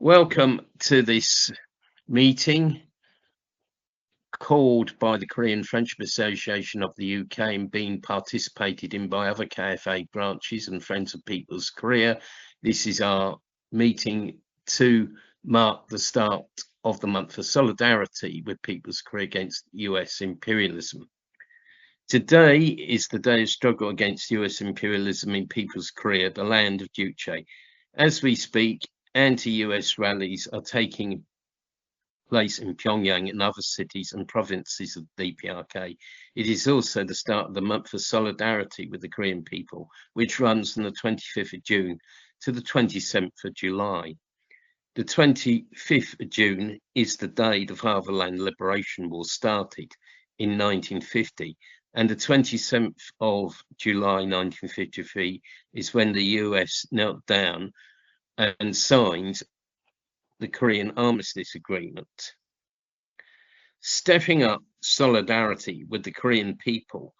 Welcome to this meeting called by the Korean Friendship Association of the UK and being participated in by other KFA branches and Friends of People's Korea. This is our meeting to mark the start of the month for solidarity with People's Korea against US imperialism. Today is the day of struggle against US imperialism in People's Korea, the land of Juche. As we speak, anti-US rallies are taking place in Pyongyang and other cities and provinces of the DPRK. It is also the start of the month for solidarity with the Korean people, which runs from the 25th of June to the 27th of July. The 25th of June is the day the Fatherland Liberation War started in 1950, and the 27th of July 1953 is when the US knelt down and signed the Korean Armistice Agreement. Stepping up solidarity with the Korean people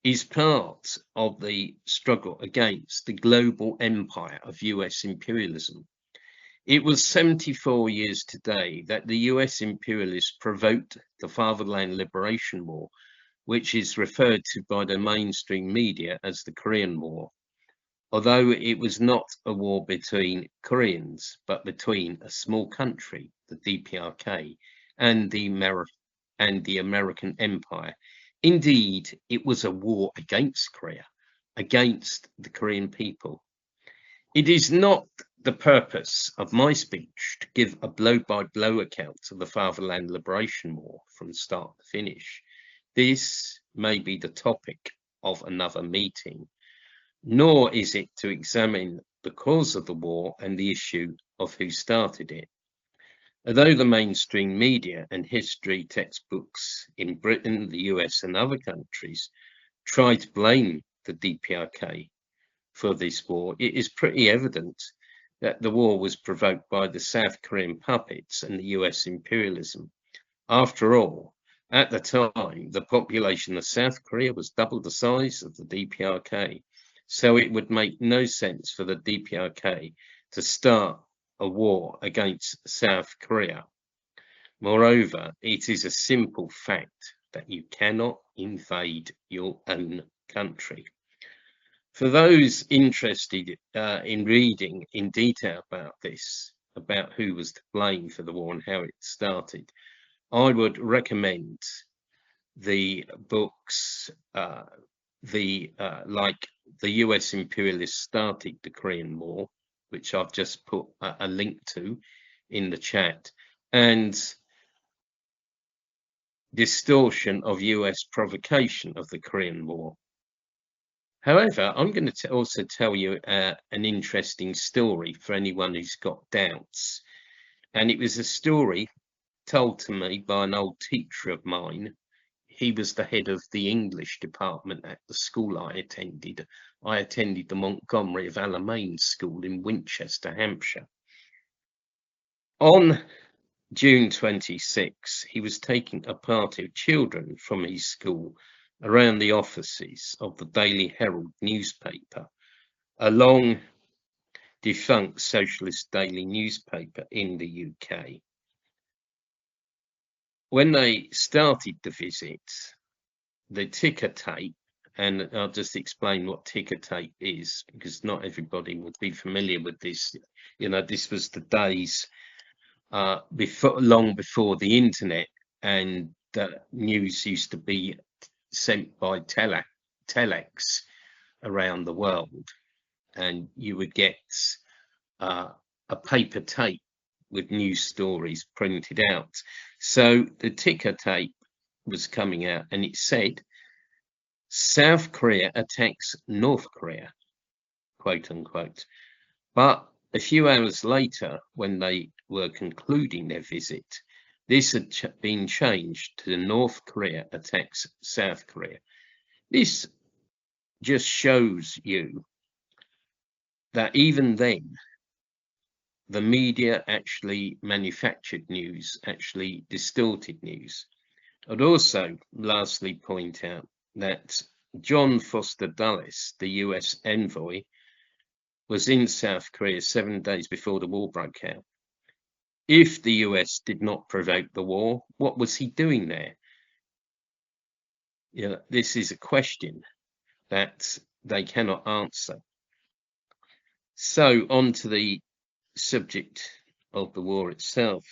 is part of the struggle against the global empire of US imperialism. It was 74 years today that the US imperialists provoked the Fatherland Liberation War, which is referred to by the mainstream media as the Korean War. Although it was not a war between Koreans, but between a small country, the DPRK, and the American Empire. Indeed, it was a war against Korea, against the Korean people. It is not the purpose of my speech to give a blow-by-blow account of the Fatherland Liberation War from start to finish. This may be the topic of another meeting. Nor is it to examine the cause of the war and the issue of who started it. Although the mainstream media and history textbooks in Britain, the US and other countries try to blame the DPRK for this war, it is pretty evident that the war was provoked by the South Korean puppets and the US imperialism. After all, at the time, the population of South Korea was double the size of the DPRK. So it would make no sense for the DPRK to start a war against South Korea. Moreover, it is a simple fact that you cannot invade your own country. For those interested in reading in detail about this, about who was to blame for the war and how it started, I would recommend the books like The US Imperialists Started the Korean War, which I've just put a link to in the chat, and Distortion of US Provocation of the Korean War. However, I'm going to also tell you an interesting story for anyone who's got doubts. And it was a story told to me by an old teacher of mine. He was the head of the English department at the school I attended. I attended the Montgomery of Alamein School in Winchester, Hampshire. On June 26, he was taking a party of children from his school around the offices of the Daily Herald newspaper, a long defunct socialist daily newspaper in the UK. When they started the visit, the ticker tape, and I'll just explain what ticker tape is, because not everybody would be familiar with this. You know, this was the days long before the internet, and news used to be sent by telex around the world, and you would get a paper tape with news stories printed out. So the ticker tape was coming out, and it said, South Korea attacks North Korea, quote unquote. But a few hours later, when they were concluding their visit, this had been changed to North Korea attacks South Korea. This just shows you that even then, the media actually manufactured news, actually distorted news. I'd also lastly point out that John Foster Dulles, the US envoy, was in South Korea 7 days before the war broke out. If the US did not provoke the war, what was he doing there? You know, this is a question that they cannot answer. So on to the subject of the war itself.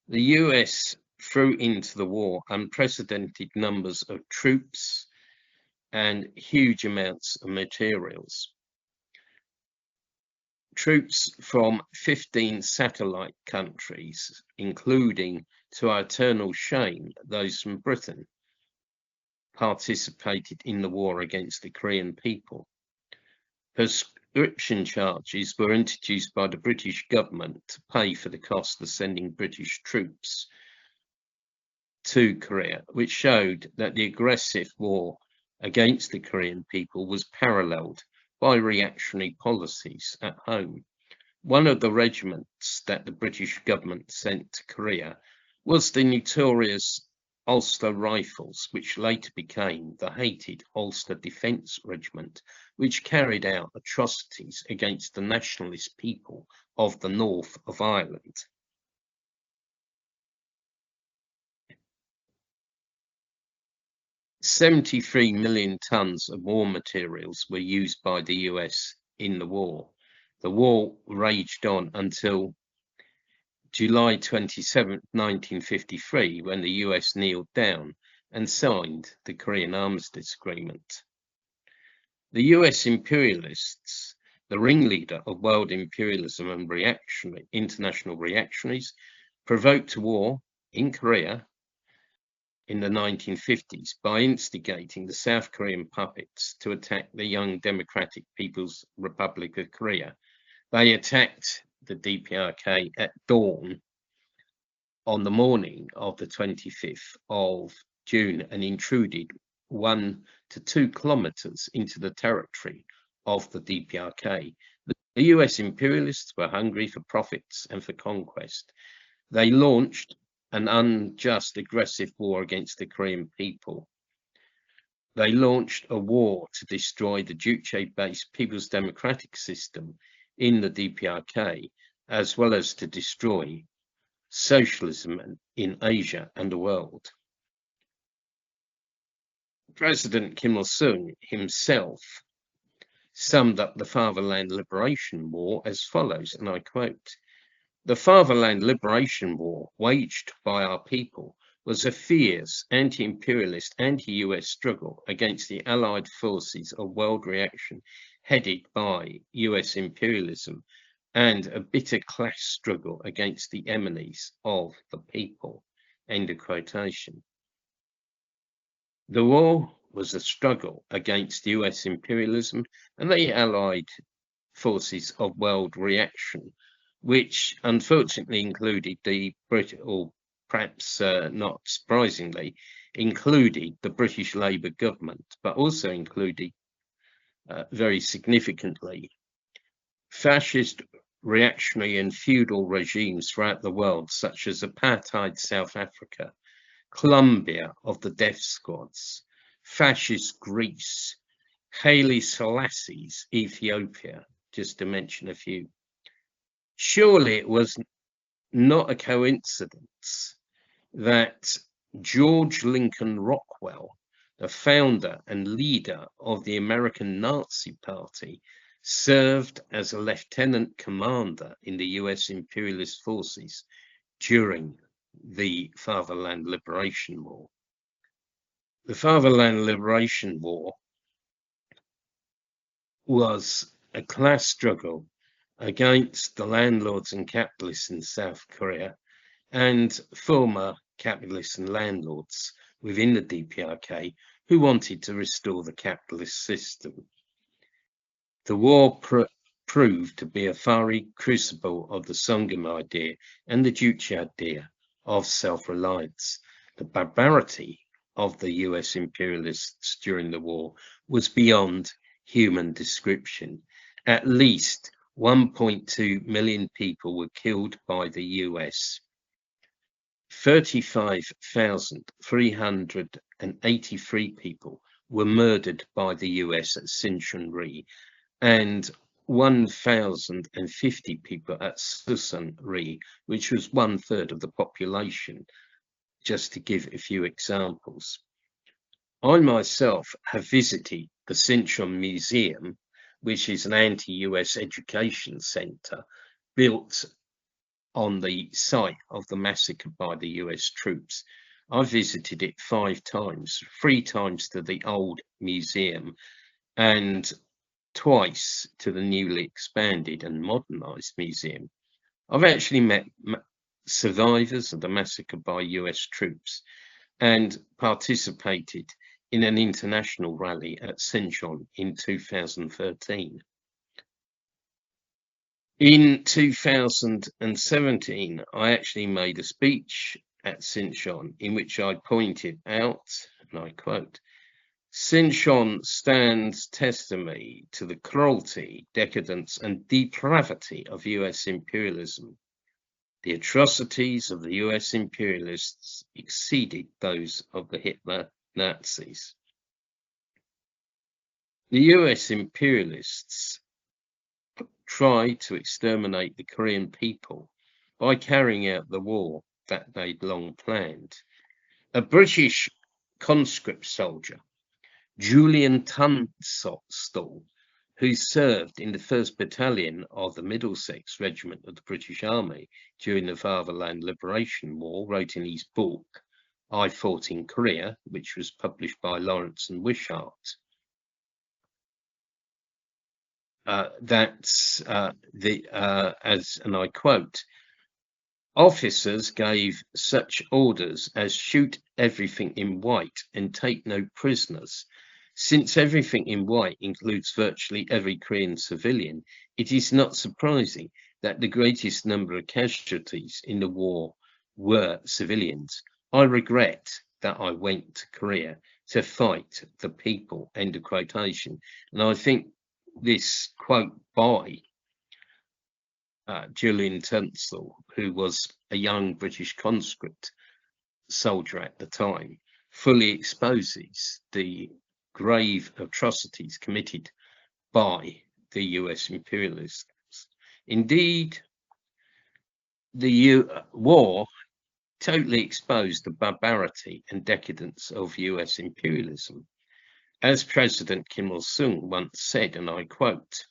The US threw into the war unprecedented numbers of troops and huge amounts of materials. Troops from 15 satellite countries, including, to our eternal shame, those from Britain, participated in the war against the Korean people. Conscription charges were introduced by the British government to pay for the cost of sending British troops to Korea, which showed that the aggressive war against the Korean people was paralleled by reactionary policies at home. One of the regiments that the British government sent to Korea was the notorious Ulster Rifles, which later became the hated Ulster Defence Regiment, which carried out atrocities against the nationalist people of the north of Ireland. $73 million tons of war materials were used by the US in the war. The war raged on until July 27, 1953, when the US kneeled down and signed the Korean Armistice Agreement. The US imperialists, the ringleader of world imperialism and international reactionaries, provoked a war in Korea in the 1950s by instigating the South Korean puppets to attack the young Democratic People's Republic of Korea. They attacked the DPRK at dawn on the morning of the 25th of June and intruded 1 to 2 kilometers into the territory of the DPRK. The US imperialists were hungry for profits and for conquest. They launched an unjust, aggressive war against the Korean people. They launched a war to destroy the Juche-based People's Democratic System in the DPRK, as well as to destroy socialism in Asia and the world. President Kim Il-sung himself summed up the Fatherland Liberation War as follows, and I quote, "The Fatherland Liberation War waged by our people was a fierce anti-imperialist, anti-US struggle against the Allied forces of world reaction headed by US imperialism and a bitter class struggle against the enemies of the people." End of quotation. The war was a struggle against US imperialism and the Allied forces of world reaction, which unfortunately included the British, or perhaps not surprisingly, included the British Labour government, but also included, very significantly, fascist, reactionary and feudal regimes throughout the world, such as apartheid South Africa, Colombia of the death squads, fascist Greece, Haile Selassie's Ethiopia, just to mention a few. Surely it was not a coincidence that George Lincoln Rockwell, the founder and leader of the American Nazi Party, served as a lieutenant commander in the US imperialist forces during the Fatherland Liberation War. The Fatherland Liberation War was a class struggle against the landlords and capitalists in South Korea and former capitalists and landlords within the DPRK who wanted to restore the capitalist system. The war proved to be a fiery crucible of the Sangam idea and the Juche idea of self-reliance. The barbarity of the US imperialists during the war was beyond human description. At least 1.2 million people were killed by the US. 35,383 people were murdered by the US at Sinchon-ri, and 1,050 people at Susan-ri, which was 1/3 of the population, just to give a few examples. I myself have visited the Sinchon Museum, which is an anti-US education center built on the site of the massacre by the US troops. I visited it 5 times, 3 times to the old museum and twice to the newly expanded and modernized museum. I've actually met survivors of the massacre by US troops and participated in an international rally at Sinchon in 2013. In 2017, I actually made a speech at Sinchon in which I pointed out, and I quote, "Sinchon stands testimony to the cruelty, decadence, and depravity of US imperialism. The atrocities of the US imperialists exceeded those of the Hitler Nazis." The US imperialists tried to exterminate the Korean people by carrying out the war that they'd long planned. A British conscript soldier, Julian Tunstall, who served in the 1st Battalion of the Middlesex Regiment of the British Army during the Fatherland Liberation War, wrote in his book, I Fought in Korea, which was published by Lawrence and Wishart, as, and I quote, "Officers gave such orders as shoot everything in white and take no prisoners. Since everything in white includes virtually every Korean civilian, it is not surprising that the greatest number of casualties in the war were civilians. I regret that I went to Korea to fight the people," end of quotation. And I think this quote by Julian Tunstall, who was a young British conscript soldier at the time, fully exposes the grave atrocities committed by the US imperialists. Indeed, the war totally exposed the barbarity and decadence of US imperialism. As President Kim Il-sung once said, and I quote,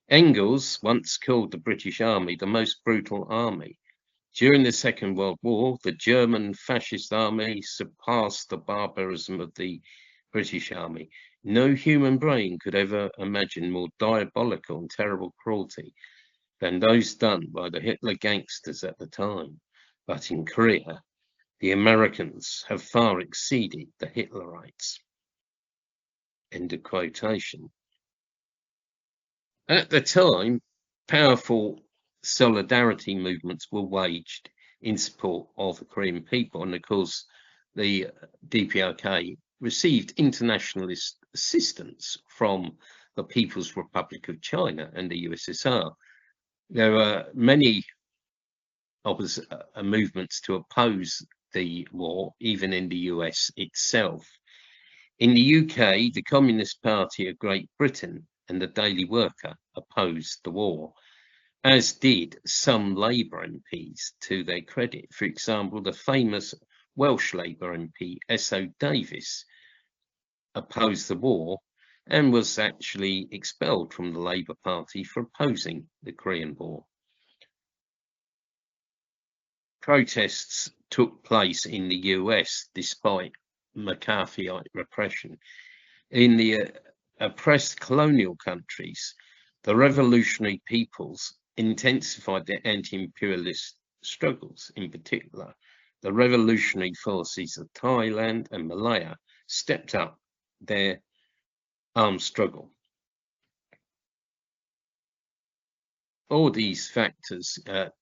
"Engels once called the British Army the most brutal army. During the Second World War, the German fascist army surpassed the barbarism of the British Army. No human brain could ever imagine more diabolical and terrible cruelty than those done by the Hitler gangsters at the time. But in Korea, the Americans have far exceeded the Hitlerites." End of quotation. At the time, powerful solidarity movements were waged in support of the Korean people, and of course the DPRK received international assistance from the People's Republic of China and the USSR. There were many movements to oppose the war, even in the US itself. In the UK, the Communist Party of Great Britain and the Daily Worker opposed the war, as did some Labour MPs to their credit. For example, the famous Welsh Labour MP S.O. Davies opposed the war and was actually expelled from the Labour Party for opposing the Korean War. Protests took place in the US despite McCarthyite repression. In the oppressed colonial countries, the revolutionary peoples intensified their anti-imperialist struggles. In particular, the revolutionary forces of Thailand and Malaya stepped up their armed struggle. All these factors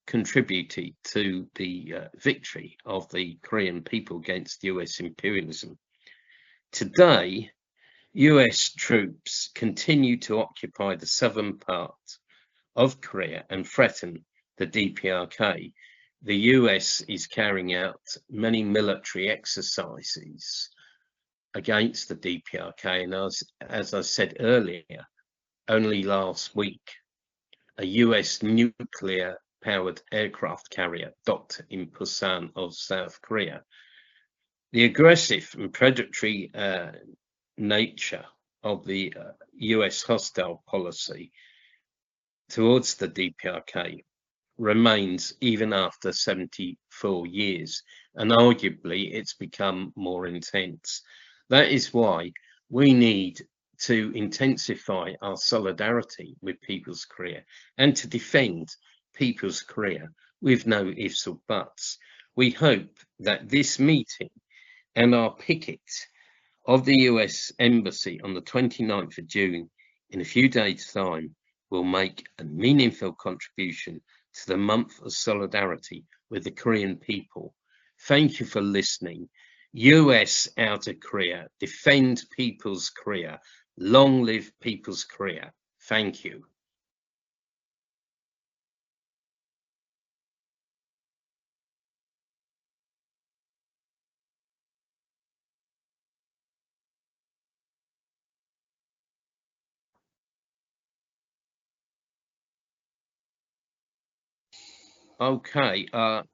contributed to the victory of the Korean people against US imperialism. Today, US troops continue to occupy the southern part of Korea and threaten the DPRK. The US is carrying out many military exercises against the DPRK, and as I said earlier, only last week, a US nuclear-powered aircraft carrier docked in Busan of South Korea. The aggressive and predatory nature of the US hostile policy towards the DPRK remains even after 74 years, and arguably it's become more intense. That is why we need to intensify our solidarity with People's Korea and to defend People's Korea with no ifs or buts. We hope that this meeting and our picket of the US Embassy on the 29th of June in a few days' time will make a meaningful contribution to the month of solidarity with the Korean people. Thank you for listening. US out of Korea, defend People's Korea. Long live People's Korea. Thank you. Okay,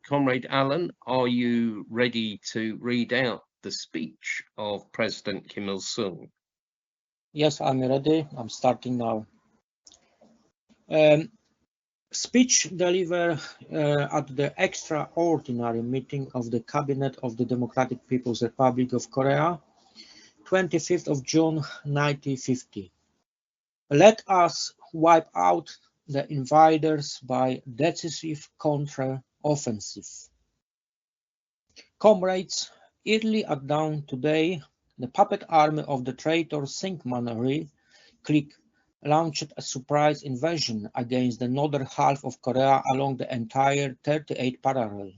Comrade Alan, are you ready to read out the speech of President Kim Il-sung? Yes, I'm ready. I'm starting now. Speech delivered at the extraordinary meeting of the Cabinet of the Democratic People's Republic of Korea, 25th of June 1950. Let us wipe out the invaders by decisive counter-offensive. Comrades, early at dawn today, the puppet army of the traitor Syngman clique launched a surprise invasion against the northern half of Korea along the entire 38 parallel.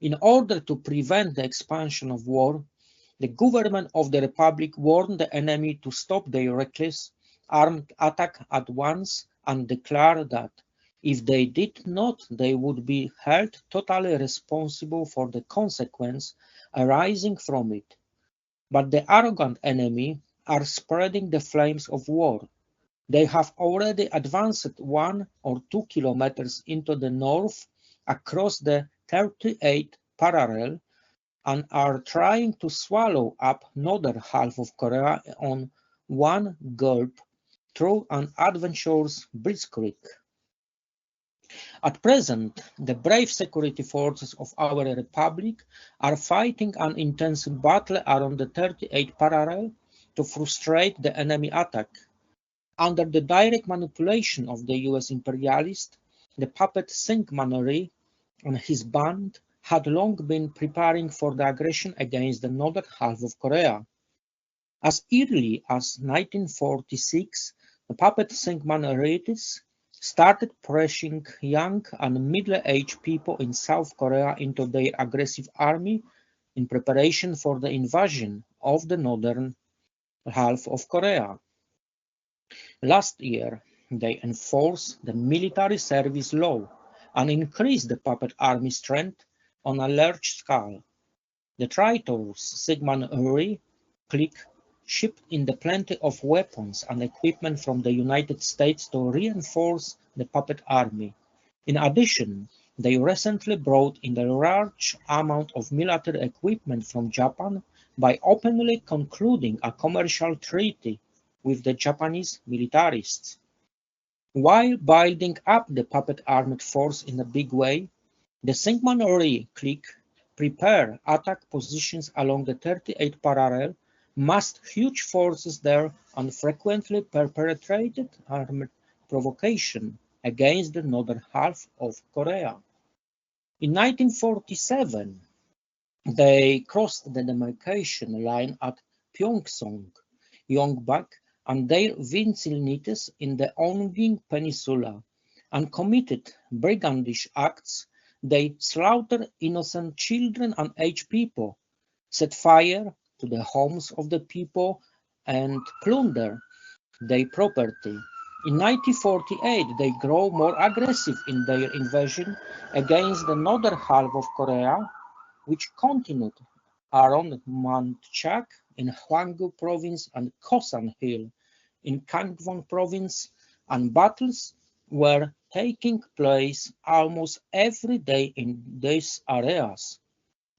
In order to prevent the expansion of war, the government of the Republic warned the enemy to stop their reckless armed attack at once and declared that if they did not, they would be held totally responsible for the consequence arising from it. But the arrogant enemy are spreading the flames of war. They have already advanced 1 or 2 kilometers into the north across the 38 parallel and are trying to swallow up northern half of Korea on one gulp through an adventurous blitzkrieg. At present, the brave security forces of our republic are fighting an intense battle around the 38 parallel to frustrate the enemy attack. Under the direct manipulation of the US imperialists, the puppet Syngman and his band had long been preparing for the aggression against the northern half of Korea. As early as 1946, the puppet Syngman started pressuring young and middle-aged people in South Korea into their aggressive army in preparation for the invasion of the northern half of Korea. Last year, they enforced the military service law and increased the puppet army strength on a large scale. The traitors Syngman clique shipped in plenty of weapons and equipment from the United States to reinforce the puppet army. In addition, they recently brought in a large amount of military equipment from Japan by openly concluding a commercial treaty with the Japanese militarists. While building up the puppet armed force in a big way, the Syngman clique prepare attack positions along the 38 parallel, massed huge forces there, and frequently perpetrated armed provocation against the northern half of Korea. In 1947, they crossed the demarcation line at Pyeongseong, Yongbak, and their vicinities in the Ongin Peninsula, and committed brigandish acts. They slaughtered innocent children and aged people, set fire to the homes of the people, and plunder their property. In 1948, they grew more aggressive in their invasion against the northern half of Korea, which continued around Manchak in Hwanggu province and Kosan Hill in Kangwon province, and battles were taking place almost every day in these areas.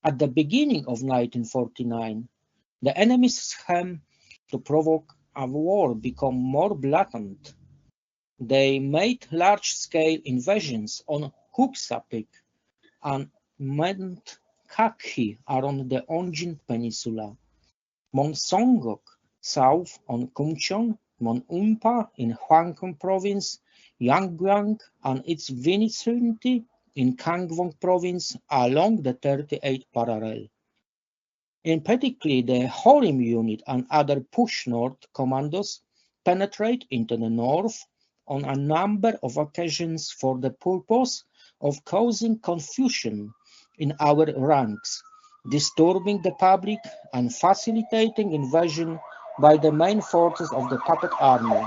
At the beginning of 1949, the enemy's scheme to provoke a war became more blatant. They made large-scale invasions on Huksapik and Mentkaki around the Onjin Peninsula, Monsongok south on Kumcheon, Monumpa in Hwangkong Province, Yangguang and its vicinity in Kangwon Province along the 38th parallel. In particular, the Horim Unit and other push north commandos penetrate into the north on a number of occasions for the purpose of causing confusion in our ranks, disturbing the public and facilitating invasion by the main forces of the puppet army.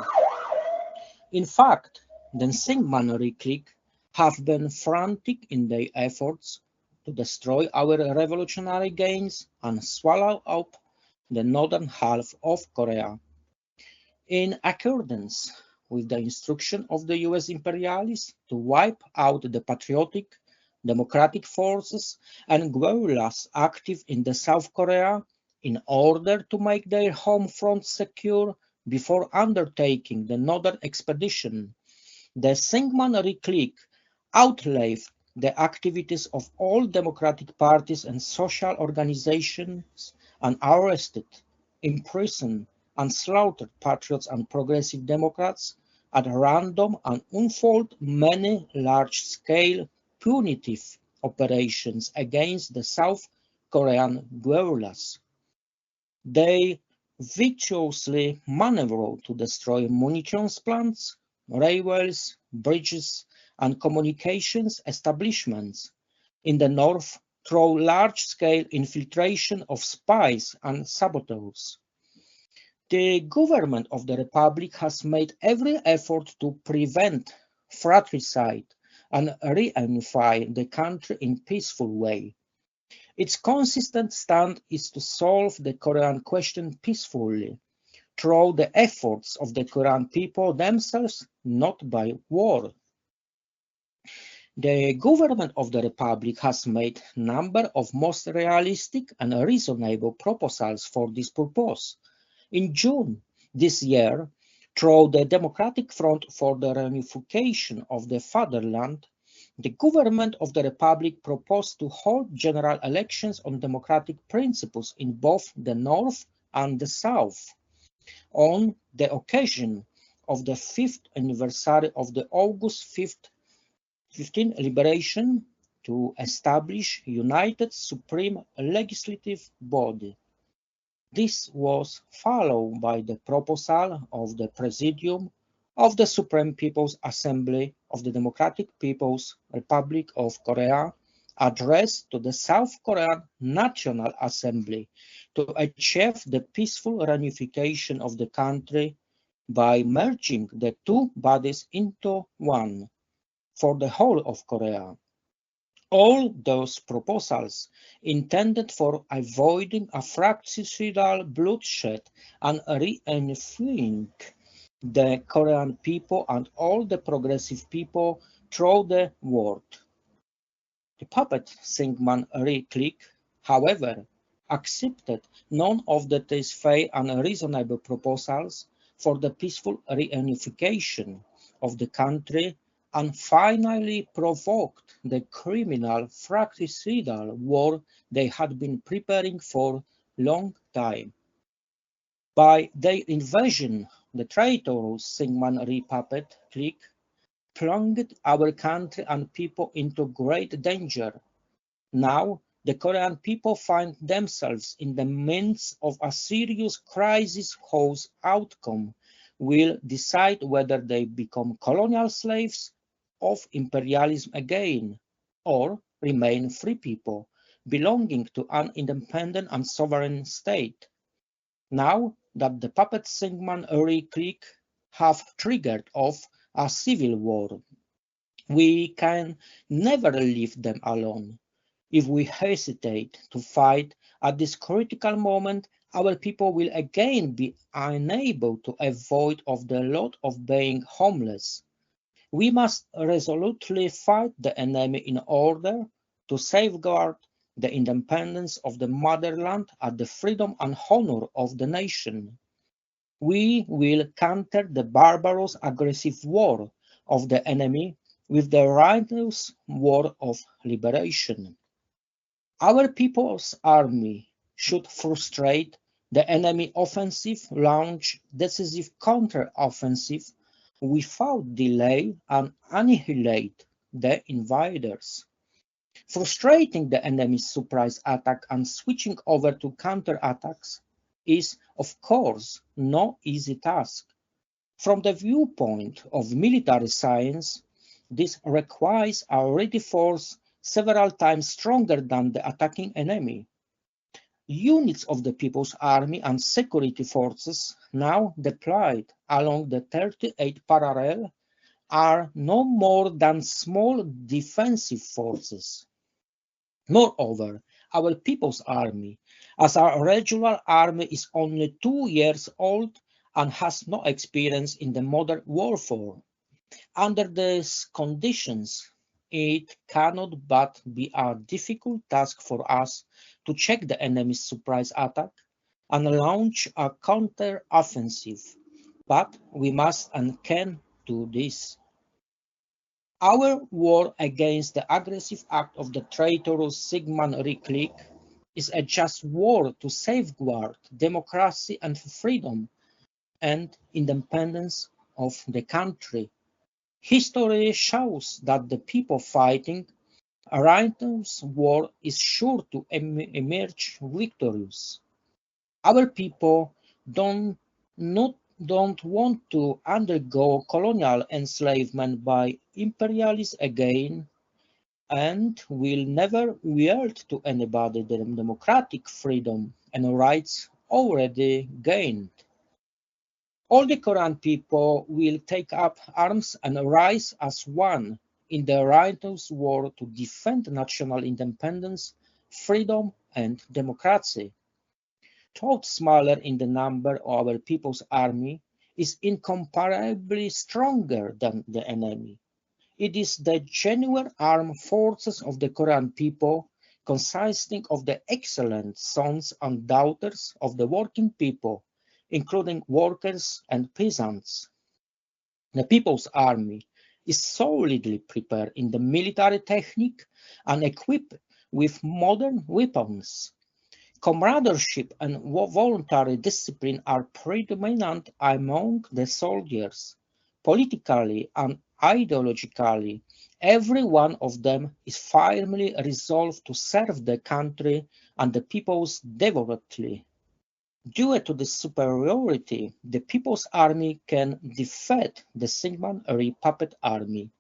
In fact, the Syngmanry clique have been frantic in their efforts to destroy our revolutionary gains and swallow up the northern half of Korea. In accordance with the instruction of the US imperialists to wipe out the patriotic, democratic forces and guerrillas active in the South Korea in order to make their home front secure before undertaking the northern expedition, the Syngmanry clique outlived the activities of all democratic parties and social organizations and arrested, imprisoned, and slaughtered patriots and progressive Democrats at random and unfold many large-scale punitive operations against the South Korean guerrillas. They viciously maneuvered to destroy munitions plants, railways, bridges, and communications establishments in the north through large-scale infiltration of spies and saboteurs. The government of the Republic has made every effort to prevent fratricide and reunify the country in a peaceful way. Its consistent stand is to solve the Korean question peacefully, through the efforts of the Korean people themselves, not by war. The government of the Republic has made a number of most realistic and reasonable proposals for this purpose. In June this year, through the Democratic Front for the Reunification of the Fatherland, the government of the Republic proposed to hold general elections on democratic principles in both the North and the South. On the occasion of the 5th anniversary of the August 15 liberation, to establish a united supreme legislative body. This was followed by the proposal of the Presidium of the Supreme People's Assembly of the Democratic People's Republic of Korea, addressed to the South Korean National Assembly to achieve the peaceful reunification of the country by merging the two bodies into one for the whole of Korea. All those proposals intended for avoiding a fratricidal bloodshed and reunifying the Korean people and all the progressive people throughout the world. The puppet Syngmanry clique, however, accepted none of these fair and reasonable proposals for the peaceful reunification of the country and finally provoked the criminal fratricidal war they had been preparing for a long time. By their invasion, the traitorous Syngmanry puppet clique plunged our country and people into great danger. Now, the Korean people find themselves in the midst of a serious crisis whose outcome will decide whether they become colonial slaves of imperialism again, or remain free people belonging to an independent and sovereign state. Now that the puppet Syngmanry clique have triggered off a civil war, we can never leave them alone. If we hesitate to fight at this critical moment, our people will again be unable to avoid of the lot of being homeless. We must resolutely fight the enemy in order to safeguard the independence of the motherland and the freedom and honor of the nation. We will counter the barbarous aggressive war of the enemy with the righteous war of liberation. Our people's army should frustrate the enemy offensive, launch decisive counter-offensive without delay and annihilate the invaders. Frustrating the enemy's surprise attack and switching over to counterattacks is, of course, no easy task. From the viewpoint of military science, this requires a ready force several times stronger than the attacking enemy. Units of the People's Army and security forces now deployed along the 38 parallel are no more than small defensive forces. Moreover, our People's Army, as our regular army, is only 2 years old and has no experience in the modern warfare. Under these conditions, it cannot but be a difficult task for us to check the enemy's surprise attack and launch a counter-offensive, but we must and can do this. Our war against the aggressive act of the traitorous Sigmund clique is a just war to safeguard democracy and freedom and independence of the country. History shows that the people fighting a righteous war is sure to emerge victorious. Our people don't want to undergo colonial enslavement by imperialists again and will never yield to anybody the democratic freedom and rights already gained. All the Korean people will take up arms and rise as one in the righteous war to defend national independence, freedom, and democracy. Though smaller in the number, our people's army is incomparably stronger than the enemy. It is the genuine armed forces of the Korean people, consisting of the excellent sons and daughters of the working people, including workers and peasants. The People's Army is solidly prepared in the military technique and equipped with modern weapons. Camaraderie and voluntary discipline are predominant among the soldiers. Politically and ideologically, every one of them is firmly resolved to serve the country and the peoples devotedly. Due to this superiority, the People's Army can defeat the Sigmund puppet army.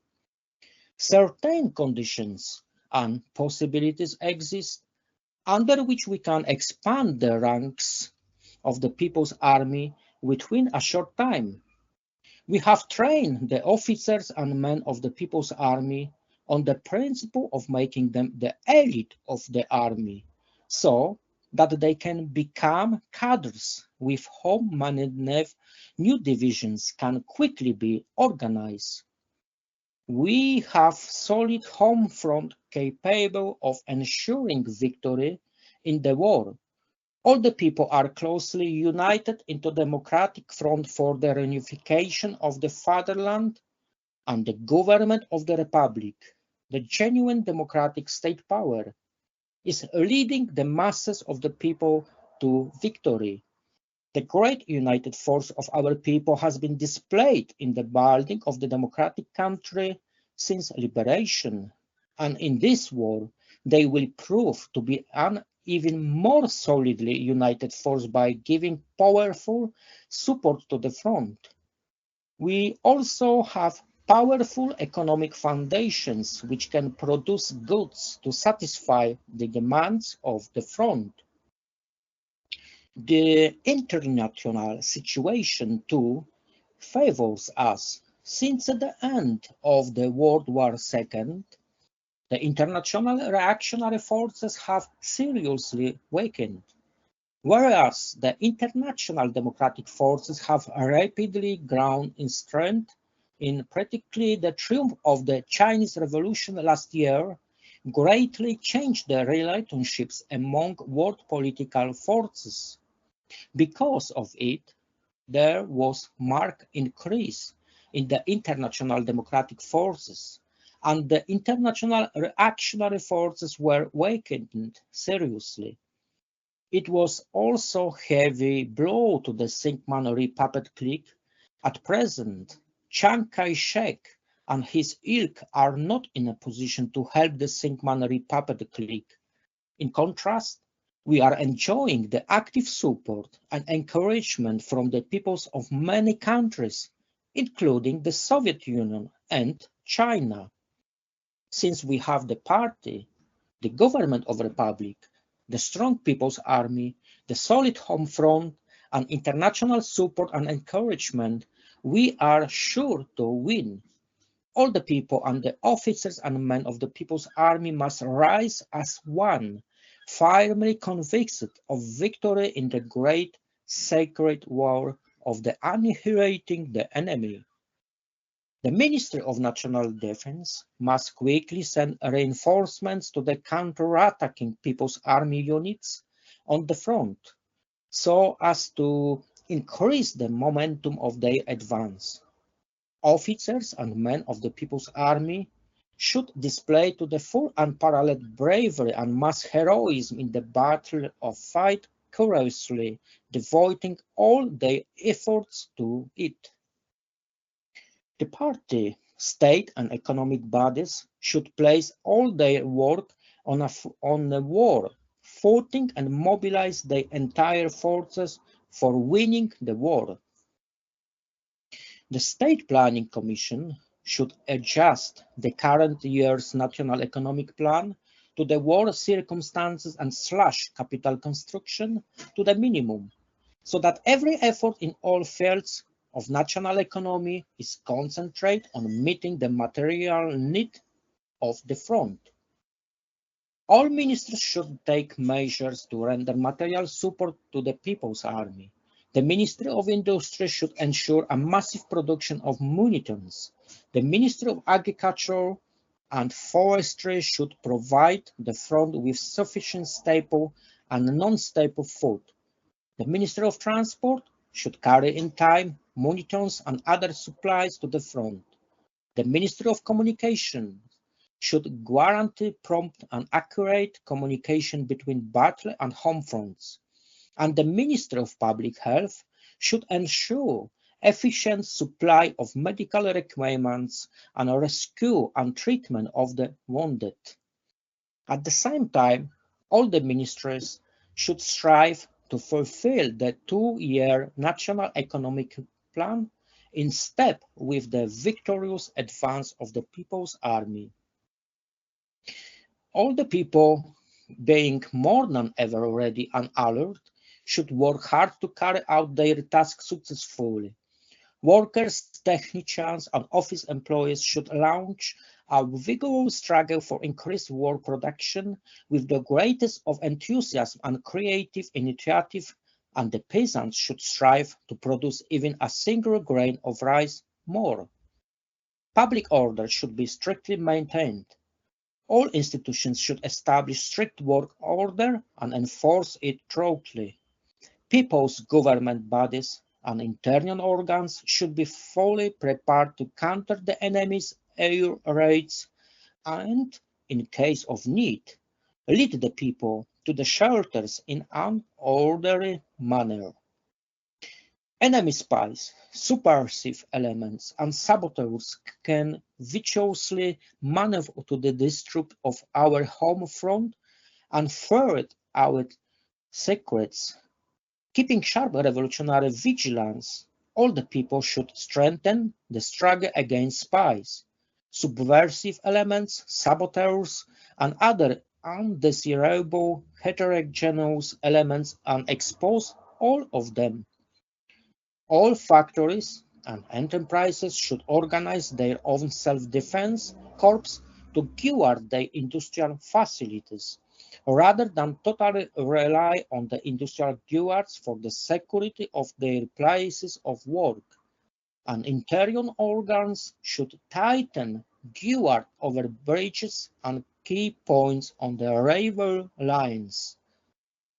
Certain conditions and possibilities exist under which we can expand the ranks of the People's Army within a short time. We have trained the officers and men of the People's Army on the principle of making them the elite of the army, so that they can become cadres with whom many new divisions can quickly be organized. We have solid home front capable of ensuring victory in the war. All the people are closely united into democratic front for the reunification of the fatherland and the government of the republic. The genuine democratic state power is leading the masses of the people to victory. The great united force of our people has been displayed in the building of the democratic country since liberation, and in this war they will prove to be an even more solidly united force by giving powerful support to the front. We also have powerful economic foundations which can produce goods to satisfy the demands of the front. The international situation too favors us. Since the end of the World War II, The international reactionary forces have seriously weakened, whereas the international democratic forces have rapidly grown in strength. In practically the triumph of the Chinese Revolution last year greatly changed the relationships among world political forces. Because of it, there was marked increase in the international democratic forces, and the international reactionary forces were weakened seriously. It was also a heavy blow to the Syngman puppet clique. At present, Chiang Kai-shek and his ilk are not in a position to help the Syngman puppet clique. In contrast, we are enjoying the active support and encouragement from the peoples of many countries, including the Soviet Union and China. Since we have the party, the government of the Republic, the strong People's Army, the solid home front, and international support and encouragement, we are sure to win. All the people and the officers and men of the People's Army must rise as one, firmly convinced of victory in the great sacred war of the annihilating the enemy. The Ministry of National Defense must quickly send reinforcements to the counter-attacking People's Army units on the front, so as to increase the momentum of their advance. Officers and men of the People's Army should display to the full unparalleled bravery and mass heroism in the battle of fight courageously, devoting all their efforts to it. The party, state and economic bodies should place all their work on a war footing and mobilize their entire forces for winning the war. The State Planning Commission should adjust the current year's National Economic Plan to the war circumstances and slash capital construction to the minimum, so that every effort in all fields of national economy is concentrated on meeting the material need of the front. All ministers should take measures to render material support to the People's Army. The Ministry of Industry should ensure a massive production of munitions. The Ministry of Agriculture and Forestry should provide the front with sufficient staple and non-staple food. The Ministry of Transport should carry in time munitions and other supplies to the front. The Ministry of Communication should guarantee prompt and accurate communication between battle and home fronts. And the Ministry of Public Health should ensure efficient supply of medical requirements and rescue and treatment of the wounded. At the same time, all the ministries should strive to fulfill the two-year National Economic Plan in step with the victorious advance of the People's Army. All the people, being more than ever ready and alert, should work hard to carry out their task successfully. Workers, technicians, and office employees should launch a vigorous struggle for increased work production with the greatest of enthusiasm and creative initiative, and the peasants should strive to produce even a single grain of rice more. Public order should be strictly maintained. All institutions should establish strict work order and enforce it thoroughly. People's government bodies and internal organs should be fully prepared to counter the enemy's air raids and, in case of need, lead the people to the shelters in an orderly manner. Enemy spies, subversive elements, and saboteurs can viciously maneuver to the destruction of our home front and ferret out secrets. Keeping sharp revolutionary vigilance, all the people should strengthen the struggle against spies, subversive elements, saboteurs, and other undesirable heterogeneous elements and expose all of them. All factories and enterprises should organize their own self-defense corps to guard their industrial facilities, rather than totally rely on the industrial guards for the security of their places of work. And interior organs should tighten guard over bridges and key points on the railway lines.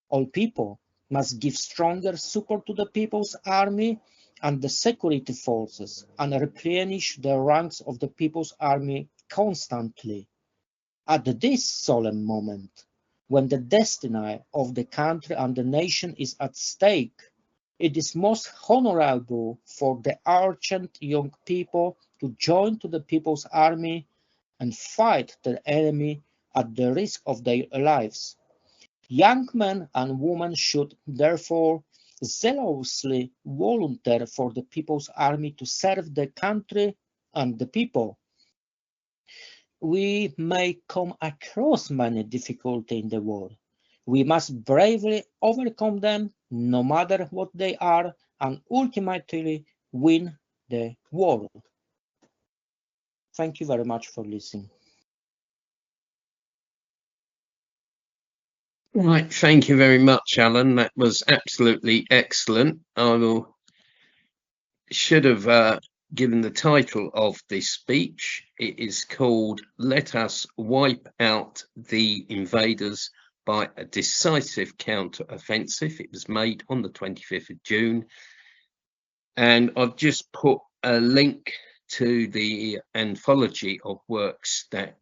All people must give stronger support to the People's Army and the security forces and replenish the ranks of the People's Army constantly. At this solemn moment, when the destiny of the country and the nation is at stake, it is most honorable for the ardent young people to join to the People's Army and fight the enemy at the risk of their lives. Young men and women should therefore zealously volunteer for the People's Army to serve the country and the people. We may come across many difficulties in the war. We must bravely overcome them, no matter what they are, and ultimately win the war. Thank you very much for listening. Right, thank you very much, Alan. That was absolutely excellent. Should have given the title of this speech. It is called "Let Us Wipe Out the Invaders by a Decisive Counter-Offensive." It was made on the 25th of June. And I've just put a link to the anthology of works that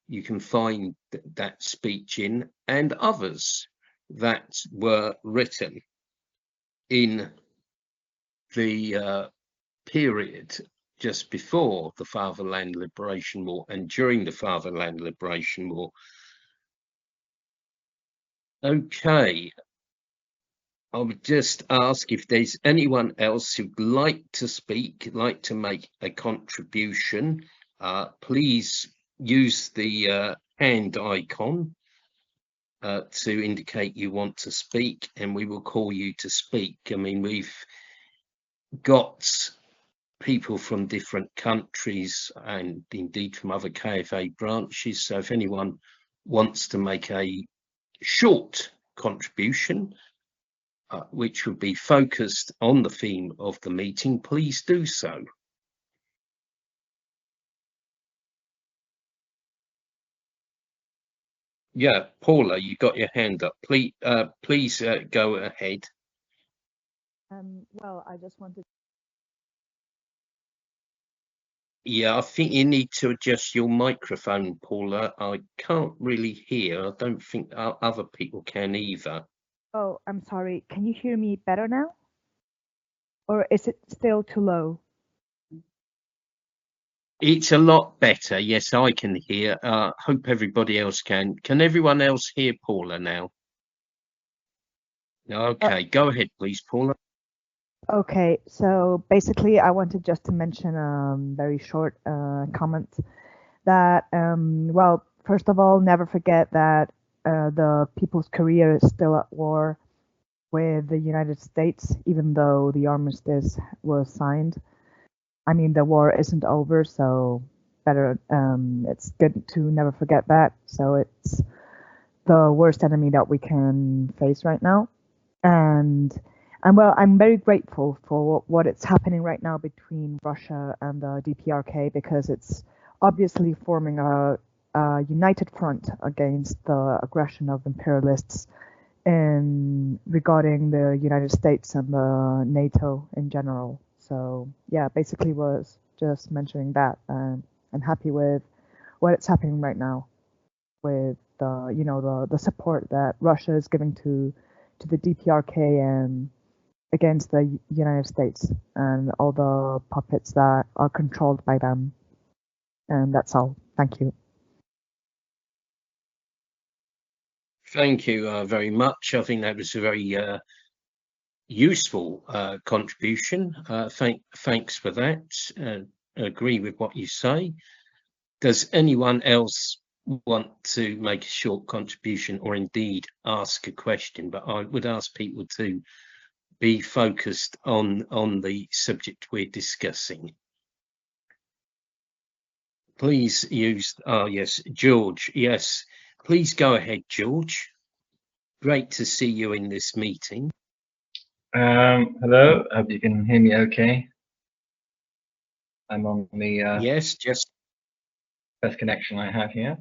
you can find that speech in, and others that were written in the period just before the Fatherland Liberation War and during the Fatherland Liberation War. Okay, I would just ask if there's anyone else who'd like to speak, like to make a contribution, please use the hand icon to indicate you want to speak, and we will call you to speak. I mean, we've got people from different countries and indeed from other KFA branches, so if anyone wants to make a short contribution which would be focused on the theme of the meeting, please do so. Yeah, Paula, you got your hand up. Please, go ahead. Well, I just wanted. Yeah, I think you need to adjust your microphone, Paula. I can't really hear. I don't think other people can either. Oh, I'm sorry. Can you hear me better now? Or is it still too low? It's a lot better. Yes, I can hear. Hope everybody else can. Can everyone else hear Paula now? Okay, go ahead, please, Paula. Okay, so basically I wanted just to mention a very short comment that, well, first of all, never forget that the People's Korea is still at war with the United States, even though the armistice was signed. I mean, the war isn't over, so better. It's good to never forget that. So it's the worst enemy that we can face right now, and well, I'm very grateful for what is happening right now between Russia and the DPRK, because it's obviously forming a united front against the aggression of imperialists regarding the United States and the NATO in general. So yeah, basically was just mentioning that. I'm happy with what is happening right now with the support that Russia is giving to the DPRK and against the United States and all the puppets that are controlled by them. And that's all. Thank you. Thank you very much. I think that was a very useful contribution. Thanks for that. Agree with what you say. Does anyone else want to make a short contribution or indeed ask a question? But I would ask people to be focused on the subject we're discussing. Please use, yes, George, yes. Please go ahead, George. Great to see you in this meeting. Hello, I hope you can hear me okay. I'm on the yes, just best connection I have here.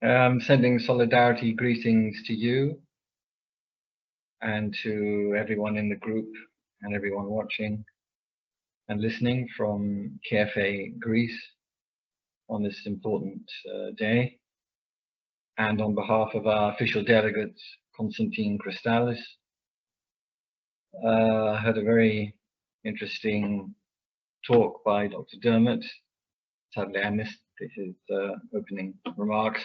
Sending solidarity greetings to you and to everyone in the group and everyone watching and listening from KFA Greece on this important day. And on behalf of our official delegate, Konstantin Kristalis, I heard a very interesting talk by Dr. Dermot. Sadly, I missed his opening remarks.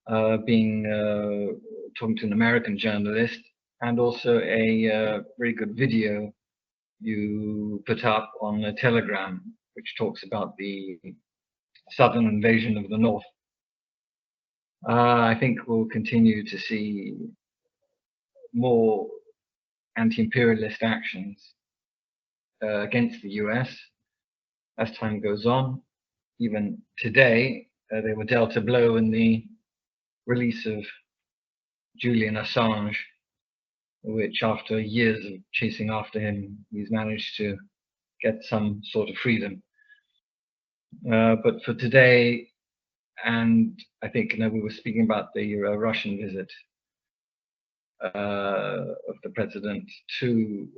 Talking to an American journalist, and also a very good video you put up on a Telegram, which talks about the southern invasion of the north. I think we'll continue to see more anti-imperialist actions against the US as time goes on. Even today, they were dealt a blow in the release of Julian Assange, which after years of chasing after him, he's managed to get some sort of freedom. But for today, and I think we were speaking about the Russian visit of the president to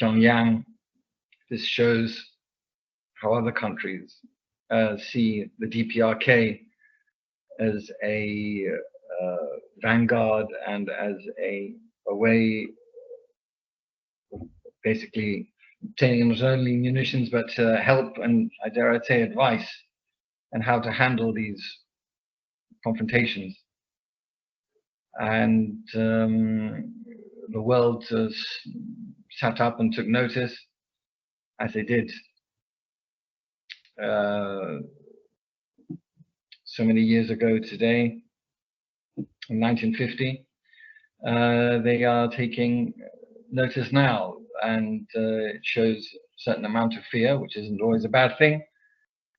Pyongyang. This shows how other countries see the DPRK as a vanguard and as a way of basically obtaining not only munitions but help and, I dare say, advice on how to handle these confrontations. And the world sat up and took notice, as they did so many years ago today, in 1950. They are taking notice now, and it shows a certain amount of fear, which isn't always a bad thing.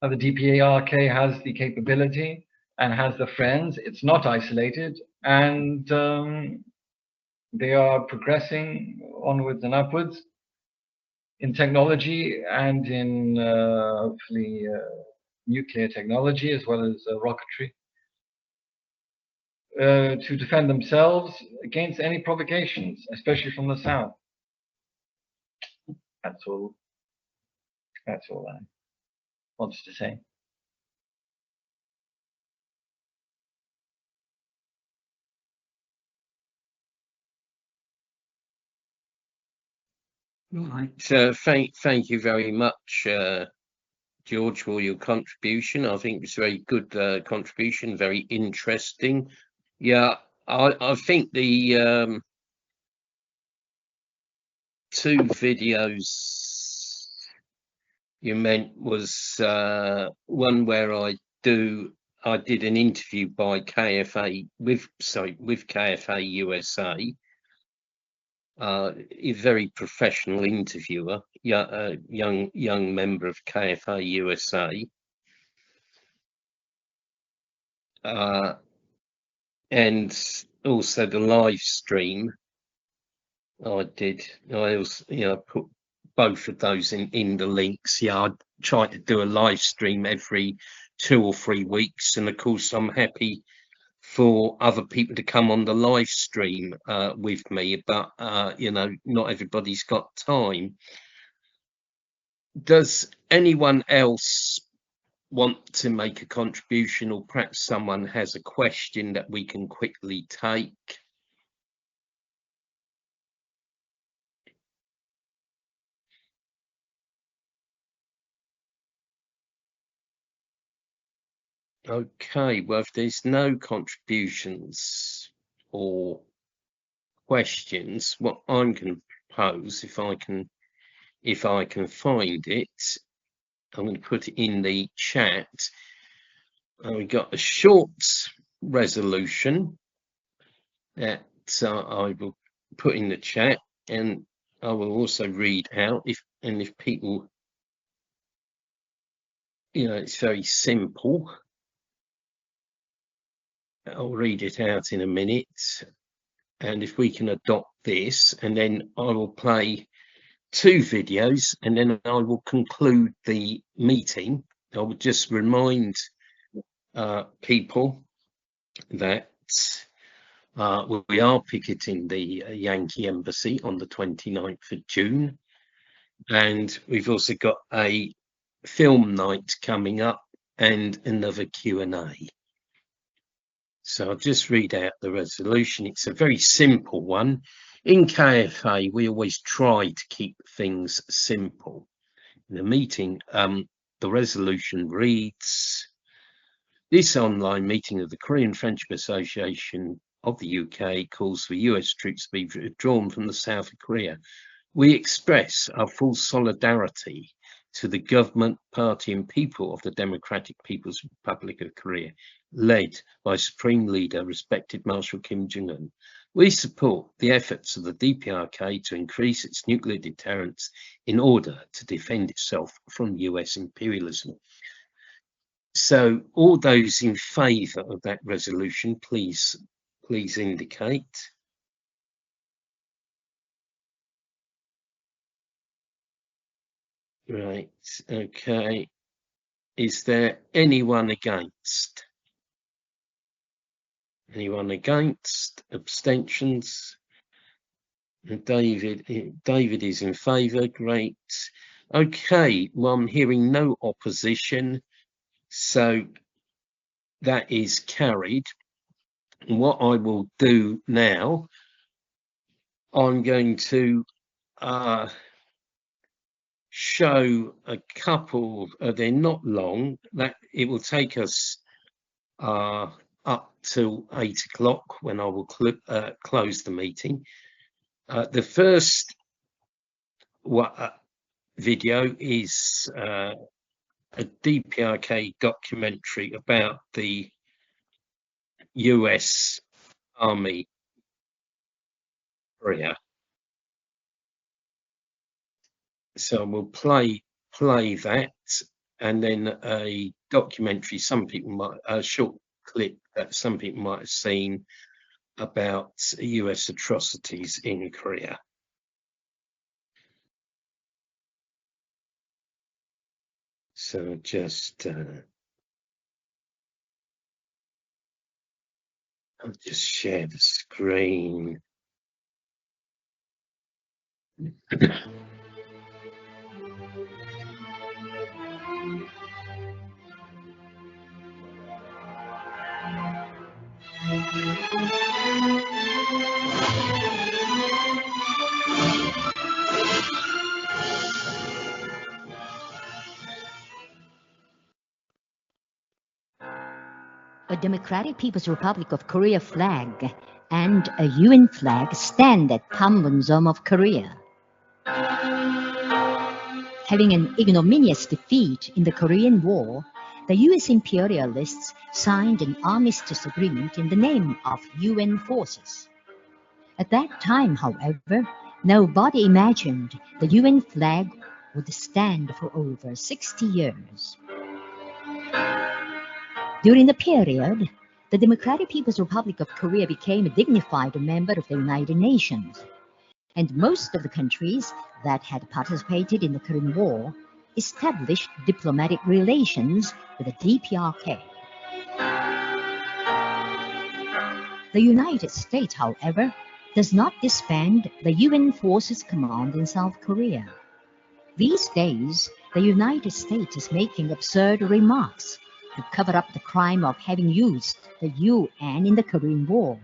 The DPRK has the capability and has the friends. It's not isolated, and they are progressing onwards and upwards in technology and in hopefully nuclear technology as well as rocketry, to defend themselves against any provocations, especially from the south. That's all I wanted to say. Right. Thank you very much, George, for your contribution. I think it's a very good contribution, very interesting. Yeah, I think the two videos you meant was one where I did an interview by KFA with KFA USA. A very professional interviewer, young member of KFA USA, and also the live stream I did. I also, put both of those in the links. I try to do a live stream every 2 or 3 weeks, and of course I'm happy for other people to come on the live stream with me, but not everybody's got time. Does anyone else want to make a contribution, or perhaps someone has a question that we can quickly take? Okay, well, if there's no contributions or questions, what I'm going to propose, if I can find it, I'm going to put it in the chat. We got a short resolution that I will put in the chat, and I will also read out if people it's very simple. I'll read it out in a minute. And if we can adopt this, and then I will play 2 videos, and then I will conclude the meeting. I would just remind people that we are picketing the Yankee Embassy on the 29th of June. And we've also got a film night coming up and another Q&A. So I'll just read out the resolution. It's a very simple one. In KFA, we always try to keep things simple. In the meeting, the resolution reads, this online meeting of the Korean Friendship Association of the UK calls for US troops to be withdrawn from the south of Korea. We express our full solidarity to the government, party and people of the Democratic People's Republic of Korea, led by Supreme Leader, respected Marshal Kim Jong-un. We support the efforts of the DPRK to increase its nuclear deterrence in order to defend itself from US imperialism. So all those in favour of that resolution, please indicate. Right, okay. Is there anyone against? Anyone against? Abstentions? David is in favour. Great. Okay, well, I'm hearing no opposition, so that is carried. And what I will do now, I'm going to show a couple. They're not long. That it will take us up till 8 o'clock when I will close the meeting. The first video is a DPRK documentary about the US Army Korea. So we'll play that, and then a documentary, a short clip that some people might have seen about US atrocities in Korea. So just I'll just share the screen. A Democratic People's Republic of Korea flag and a UN flag stand at Panmunjom of Korea. Having an ignominious defeat in the Korean War, the US imperialists signed an armistice agreement in the name of UN forces. At that time, however, nobody imagined the UN flag would stand for over 60 years. During the period, the Democratic People's Republic of Korea became a dignified member of the United Nations, and most of the countries that had participated in the Korean War established diplomatic relations with the DPRK. The United States, however, does not disband the UN Forces Command in South Korea. These days, the United States is making absurd remarks to cover up the crime of having used the UN in the Korean War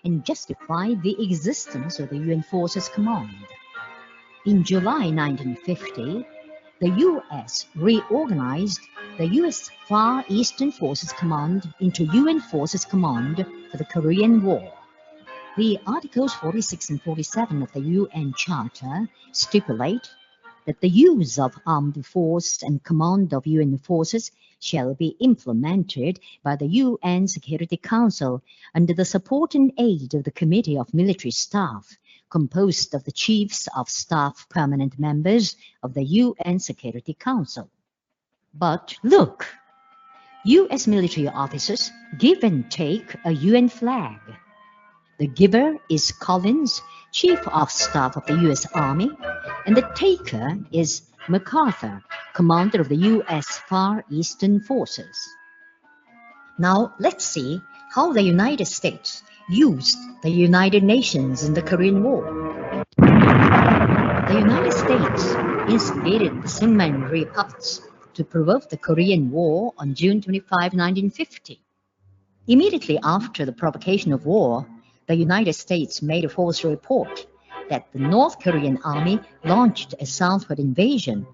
and justify the existence of the UN Forces Command. In July 1950, the US reorganized the US Far Eastern Forces Command into UN Forces Command for the Korean War. The Articles 46 and 47 of the UN Charter stipulate that the use of armed force and command of UN forces shall be implemented by the UN Security Council under the support and aid of the Committee of Military Staff, composed of the Chiefs of Staff permanent members of the UN Security Council. But look, US military officers give and take a UN flag. The giver is Collins, Chief of Staff of the US Army, and the taker is MacArthur, Commander of the US Far Eastern Forces. Now let's see how the United States used the United Nations in the Korean War. The United States instigated the Sinman-Ri puppets to provoke the Korean War on June 25, 1950. Immediately after the provocation of war, the United States made a false report that the North Korean army launched a southward invasion,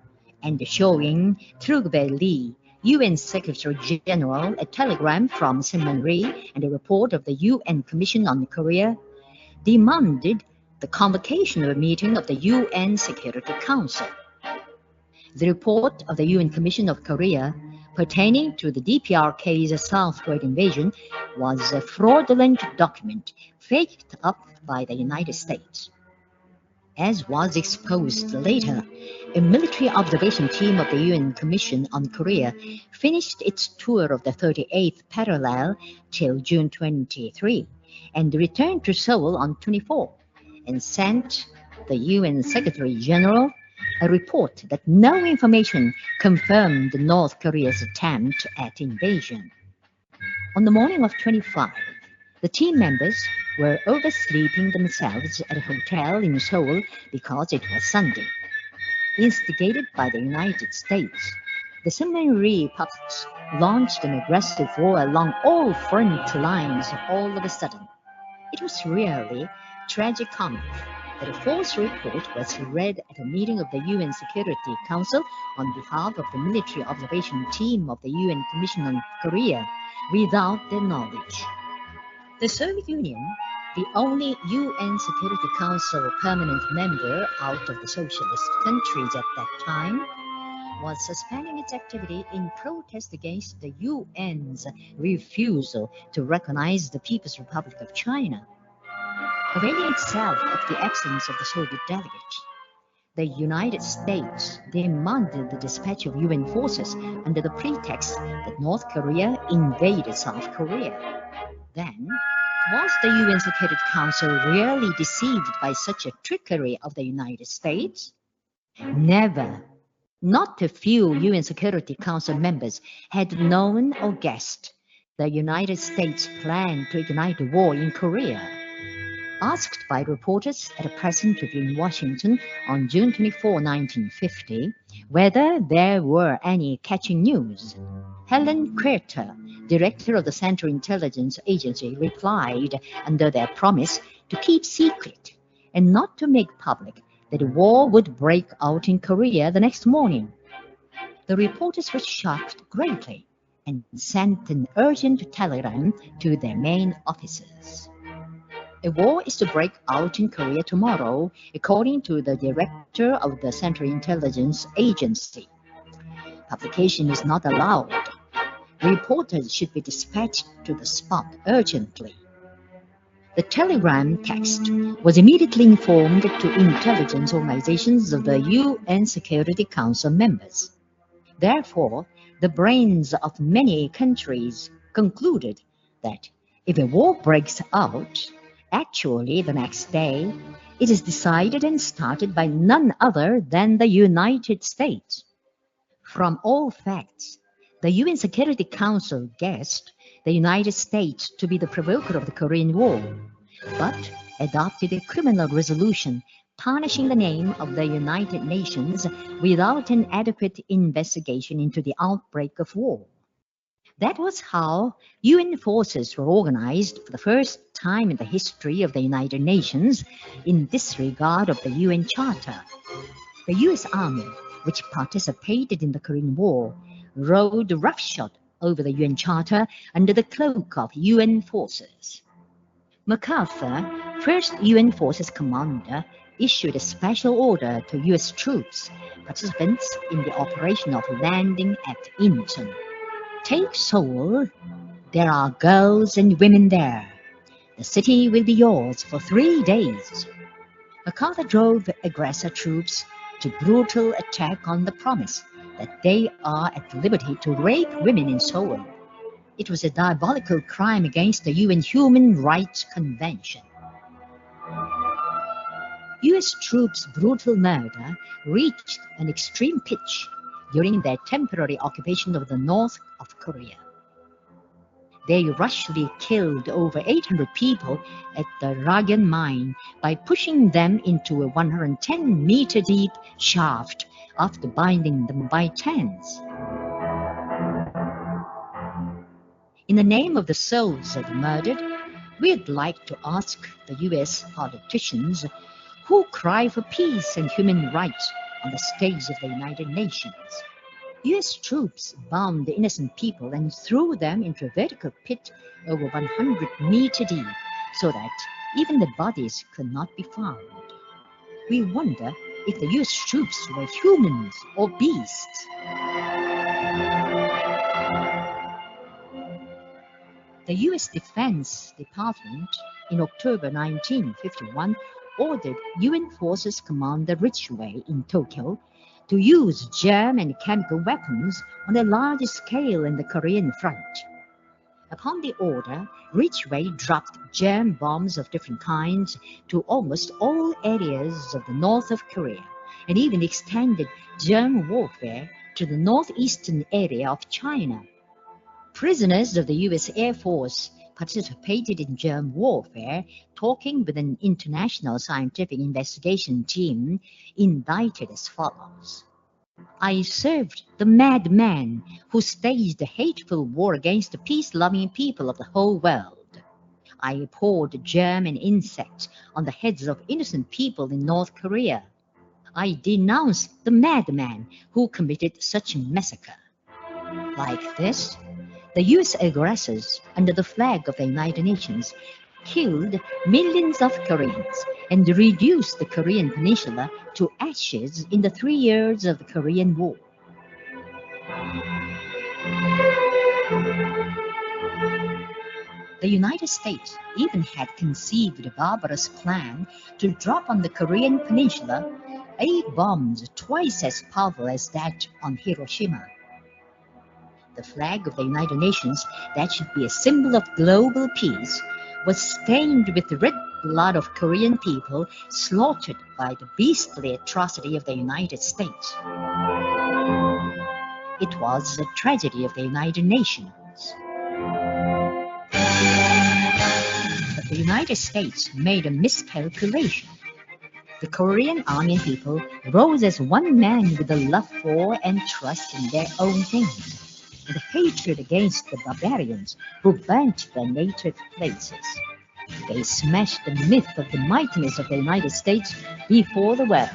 and showing Trugbe Lee, UN Secretary General, a telegram from Sinman-Ri and a report of the UN Commission on Korea, demanded the convocation of a meeting of the UN Security Council. The report of the UN Commission of Korea pertaining to the DPRK's southward invasion was a fraudulent document faked up by the United States. As was exposed later, a military observation team of the UN Commission on Korea finished its tour of the 38th parallel till June 23 and returned to Seoul on 24 and sent the UN Secretary General a report that no information confirmed North Korea's attempt at invasion. On the morning of 25, the team members were oversleeping themselves at a hotel in Seoul because it was Sunday. Instigated by the United States, the Sinman-Ri puppets launched an aggressive war along all front lines all of a sudden. It was really tragicomic that a false report was read at a meeting of the UN Security Council on behalf of the military observation team of the UN Commission on Korea without their knowledge. The Soviet Union, the only UN Security Council permanent member out of the socialist countries at that time, was suspending its activity in protest against the UN's refusal to recognize the People's Republic of China. Availing itself of the absence of the Soviet delegates, the United States demanded the dispatch of UN forces under the pretext that North Korea invaded South Korea. Then, was the UN Security Council really deceived by such a trickery of the United States? Never. Not a few UN Security Council members had known or guessed the United States' plan to ignite the war in Korea. Asked by reporters at a press interview in Washington on June 24, 1950, whether there were any catching news, Helen Carter, director of the Central Intelligence Agency, replied under their promise to keep secret and not to make public that a war would break out in Korea the next morning. The reporters were shocked greatly and sent an urgent telegram to their main officers. A war is to break out in Korea tomorrow, according to the director of the Central Intelligence Agency. Publication is not allowed. Reporters should be dispatched to the spot urgently. The telegram text was immediately informed to intelligence organizations of the UN Security Council members. Therefore, the brains of many countries concluded that if a war breaks out, actually the next day, it is decided and started by none other than the United States. From all facts, the UN Security Council guessed the United States to be the provoker of the Korean War, but adopted a criminal resolution tarnishing the name of the United Nations without an adequate investigation into the outbreak of war. That was how UN forces were organized for the first time in the history of the United Nations in disregard of the UN Charter. The US Army, which participated in the Korean War, rode roughshod over the UN Charter under the cloak of UN forces. MacArthur, first UN forces commander, issued a special order to US troops, participants in the operation of landing at Incheon. Take Seoul. There are girls and women there. The city will be yours for 3 days. MacArthur drove aggressor troops to brutal attack on the promise that they are at liberty to rape women in Seoul. It was a diabolical crime against the UN Human Rights Convention. US troops' brutal murder reached an extreme pitch during their temporary occupation of the north of Korea. They rushly killed over 800 people at the Ragan mine by pushing them into a 110-meter-deep shaft after binding them by chains. In the name of the souls of the murdered, we'd like to ask the US politicians who cry for peace and human rights on the stage of the United Nations. US troops bound the innocent people and threw them into a vertical pit over 100 meters deep so that even the bodies could not be found. We wonder if the US troops were humans or beasts. The US Defense Department in October 1951 ordered UN Forces Commander Ridgway in Tokyo to use germ and chemical weapons on a large scale in the Korean front. Upon the order, Ridgway dropped germ bombs of different kinds to almost all areas of the north of Korea, and even extended germ warfare to the northeastern area of China. Prisoners of the US Air Force participated in germ warfare, talking with an international scientific investigation team indicted as follows. I served the madman who staged a hateful war against the peace-loving people of the whole world. I poured germ and insects on the heads of innocent people in North Korea. I denounced the madman who committed such a massacre. Like this, the US aggressors, under the flag of the United Nations, killed millions of Koreans and reduced the Korean peninsula to ashes in the 3 years of the Korean War. The United States even had conceived a barbarous plan to drop on the Korean peninsula 8 bombs twice as powerful as that on Hiroshima. The flag of the United Nations, that should be a symbol of global peace, was stained with the red blood of Korean people slaughtered by the beastly atrocity of the United States. It was a tragedy of the United Nations. But the United States made a miscalculation. The Korean army people rose as one man with a love for and trust in their own things, and hatred against the barbarians who burnt their native places. They smashed the myth of the mightiness of the United States before the world.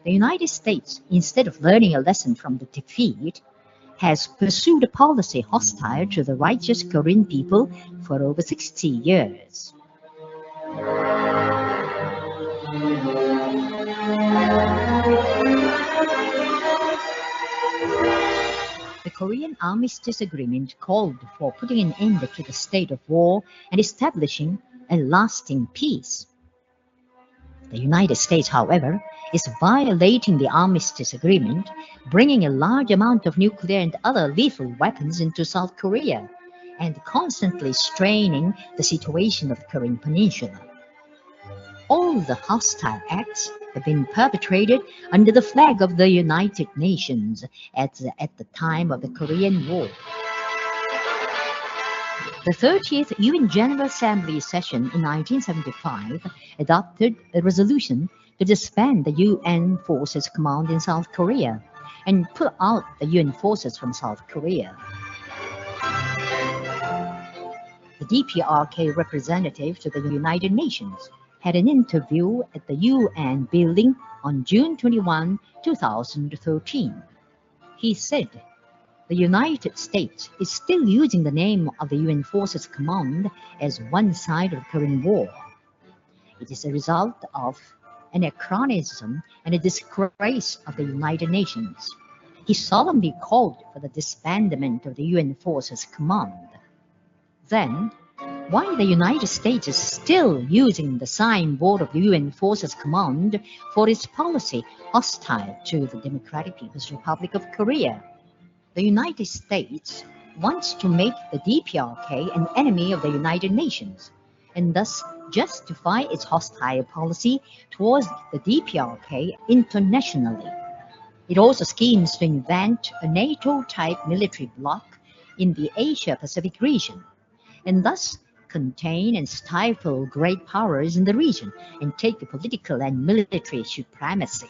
The United States, instead of learning a lesson from the defeat, has pursued a policy hostile to the righteous Korean people for over 60 years. The Korean Armistice Agreement called for putting an end to the state of war and establishing a lasting peace. The United States, however, is violating the Armistice Agreement, bringing a large amount of nuclear and other lethal weapons into South Korea, and constantly straining the situation of the Korean Peninsula. All the hostile acts have been perpetrated under the flag of the United Nations at the time of the Korean War. The 30th UN General Assembly session in 1975 adopted a resolution to disband the UN Forces Command in South Korea and put out the UN forces from South Korea. The DPRK representative to the United Nations had an interview at the UN building on June 21, 2013. He said, the United States is still using the name of the UN Forces Command as one side of the Korean War. It is a result of anachronism and a disgrace of the United Nations. He solemnly called for the disbandment of the UN Forces Command. Then, why the United States is still using the signboard of the UN Forces Command for its policy hostile to the Democratic People's Republic of Korea? The United States wants to make the DPRK an enemy of the United Nations, and thus justify its hostile policy towards the DPRK internationally. It also schemes to invent a NATO-type military bloc in the Asia-Pacific region, and thus contain and stifle great powers in the region and take the political and military supremacy.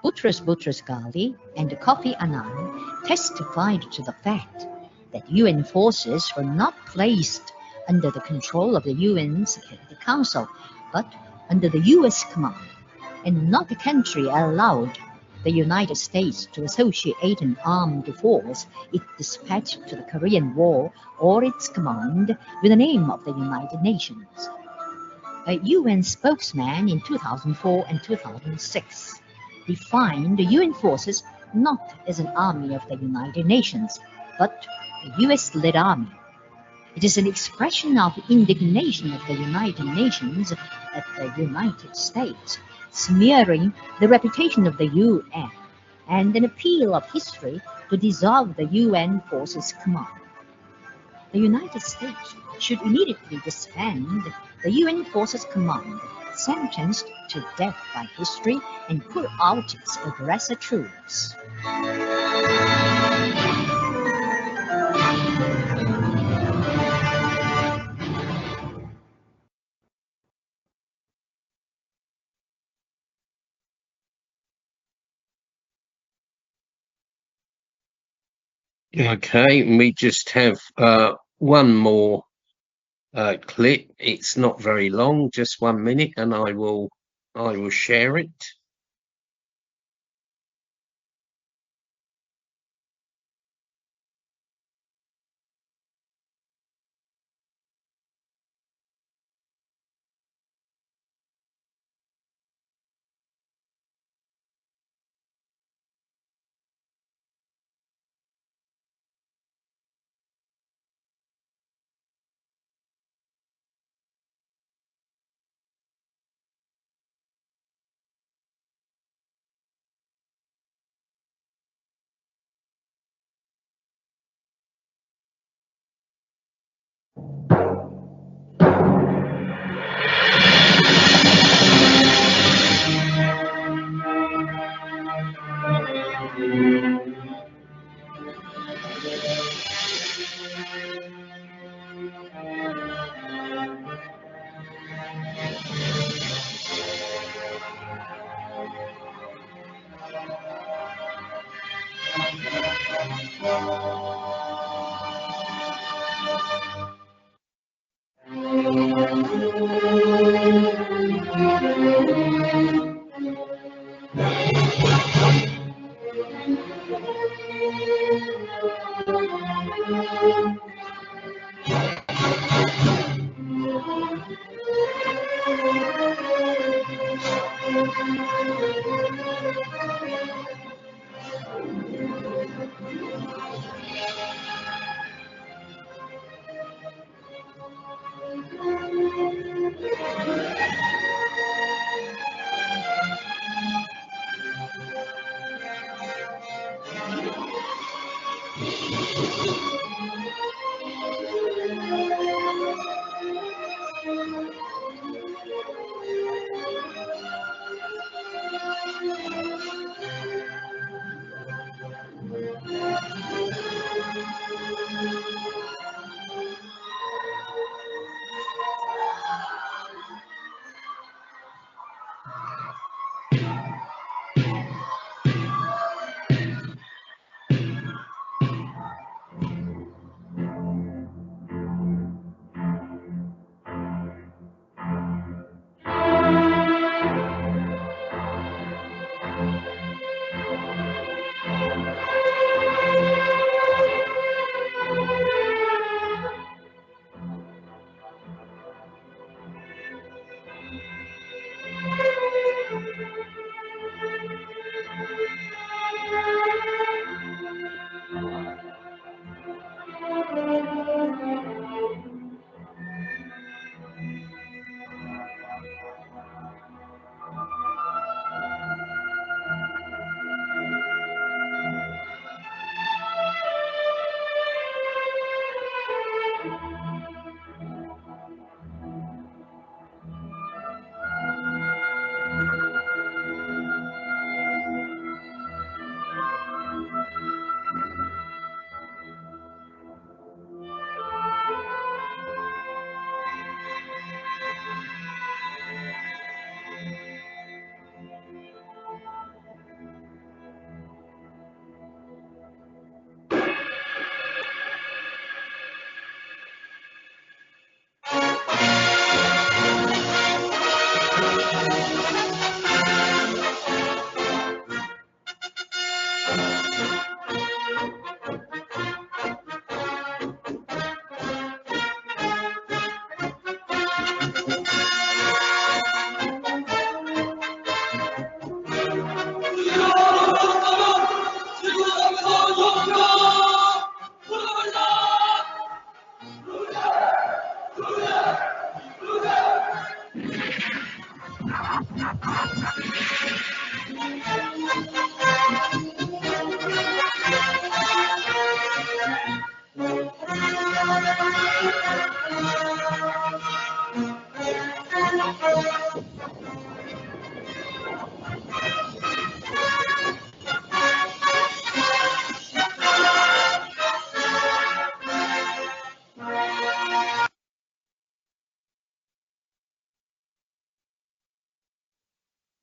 Boutros Boutros-Ghali and Kofi Annan testified to the fact that UN forces were not placed under the control of the UN Security Council, but under the US command, and not a country allowed the United States to associate an armed force it dispatched to the Korean War or its command with the name of the United Nations. A UN spokesman in 2004 and 2006 defined the UN forces not as an army of the United Nations, but a US-led army. It is an expression of indignation of the United Nations at the United States, smearing the reputation of the UN, and an appeal of history to dissolve the UN Forces Command. The United States should immediately disband the UN Forces Command, sentenced to death by history, and put out its aggressor troops. Okay, we just have one more clip. It's not very long, just 1 minute, and I will share it.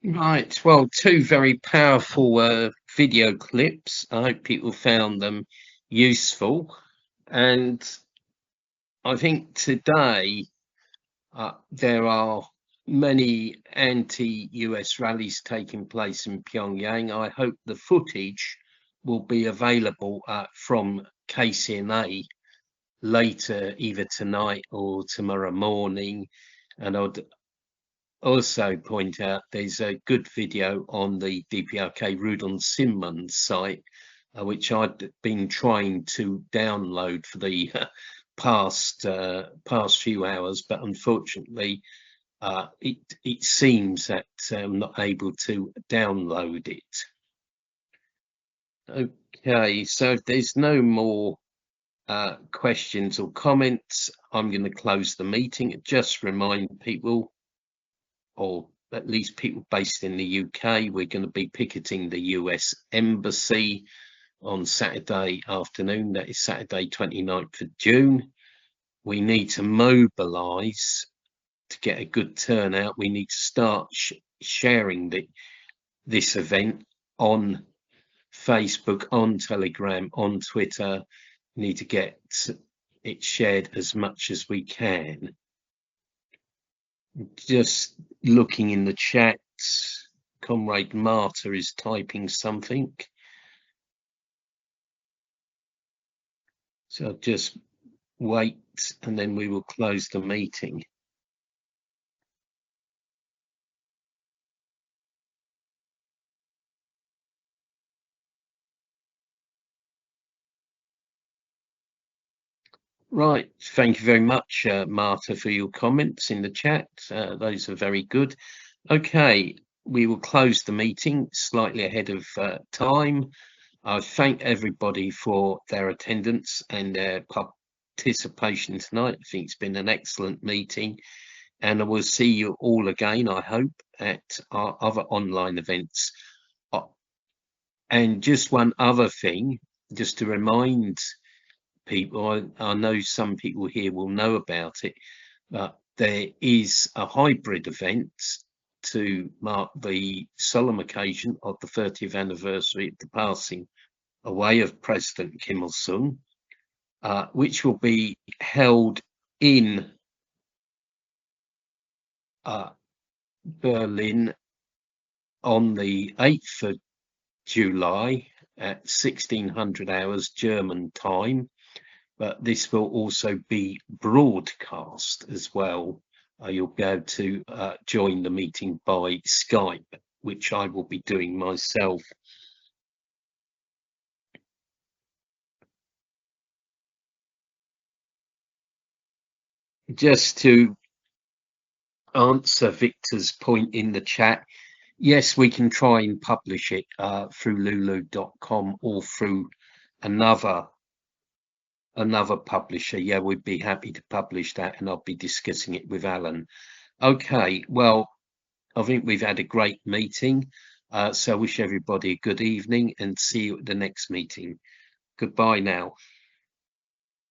Right, well, two very powerful video clips. I hope people found them useful. And I think today there are many anti-US rallies taking place in Pyongyang. I hope the footage will be available from KCNA later, either tonight or tomorrow morning. And I'd also point out there's a good video on the DPRK Rudon Simmon's site, which I'd been trying to download for the past few hours, but unfortunately it seems that I'm not able to download it. Okay, so if there's no more questions or comments, I'm going to close the meeting. Just remind people, or at least people based in the UK, we're going to be picketing the US Embassy on Saturday afternoon. That is Saturday 29th of June. We need to mobilise to get a good turnout. We need to start sharing this event on Facebook, on Telegram, on Twitter. We need to get it shared as much as we can. Just looking in the chat, Comrade Marta is typing something. So just wait and then we will close the meeting. Right, thank you very much, Marta, for your comments in the chat. Those are very good. Okay, we will close the meeting slightly ahead of time. I thank everybody for their attendance and their participation tonight. I think it's been an excellent meeting, and I will see you all again, I hope, at our other online events. And just one other thing, just to remind people, I know some people here will know about it, but there is a hybrid event to mark the solemn occasion of the 30th anniversary of the passing away of President Kim Il-sung, which will be held in Berlin on the 8th of July at 1600 hours German time. But this will also be broadcast as well. You'll be able to join the meeting by Skype, which I will be doing myself. Just to answer Victor's point in the chat, yes, we can try and publish it through lulu.com or through another publisher. Yeah, we'd be happy to publish that, and I'll be discussing it with Alan. Okay, well, I think we've had a great meeting, so I wish everybody a good evening and see you at the next meeting. Goodbye now.